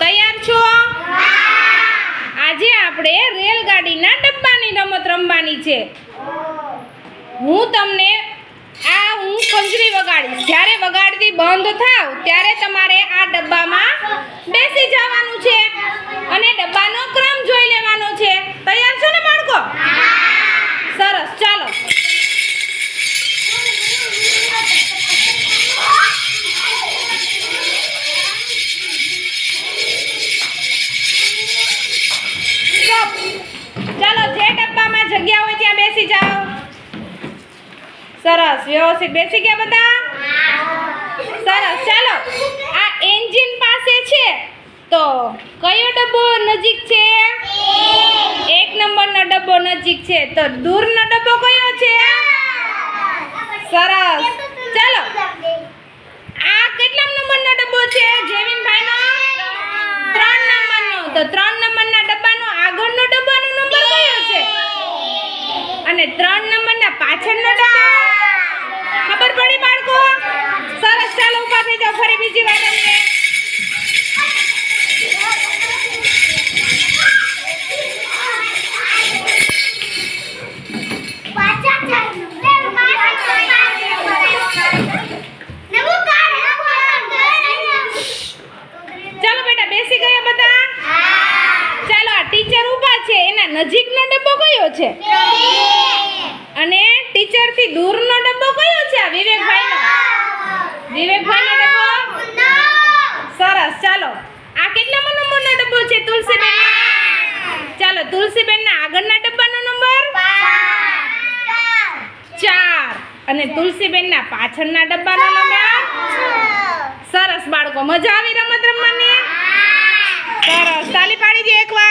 તૈયાર છો? આજે આપણે રેલગાડીના ડબ્બાની રમત રમવાની છે. હું તમને હું કંજરી વગાડીશ. જ્યારે વગાડતી બંધ થાવ ત્યારે તમારે આ ડબ્બામાં બેસી જવાનું છે અને ડબ્બાનો ક્રમ જોઈ લેવાનો છે. તૈયાર છો ને બાળકો? સરસ, ચાલો. ચાલો, જે ડબ્બામાં જગ્યા હોય ત્યાં બેસી જાઓ. સરસ, વ્યવસ્થિત બેસી ગયા બધા? સરસ, ચાલો. આ એન્જિન પાસે છે તો કયો ડબ્બો નજીક છે? 1 નંબરનો ડબ્બો નજીક છે. તો દૂરનો ડબ્બો કયો છે? સરસ, ચાલો. આ કેટલા નંબરનો ડબ્બો છે જેવિનભાઈનો? 3 નંબરનો. તો 3 નંબરના ડબ્બાનો આગળનો ડબ્બાનો નંબર કયો છે? અને 3 નંબરના પાછળનો ડબ્બો ખબર પડી બાળકો? સરસ, ચાલો ઊભા થઈ જાઓ. ફરી બીજી વાર રમીએ. ચાલો બેટા, બેસી ગયા બધા? ચાલો, આ ટીચર ઊભા છે એના નજીકનો ડબ્બો કયો છે? અને ટીચરથી દૂરનો ડબ્બો કયો છે? આ વિવેકભાઈનો ડબ્બો. સરસ, ચાલો. આ કેટલામો નંબરનો ડબ્બો છે તુલસીબેન? ચાલો, તુલસીબેનના આગળના ડબ્બાનો નંબર 4 અને તુલસીબેનના પાછળના ડબ્બાનો નંબર. સરસ બાળકો, મજા આવી રમત રમવાની? સરસ, તાલી પાડી દે એકવાર.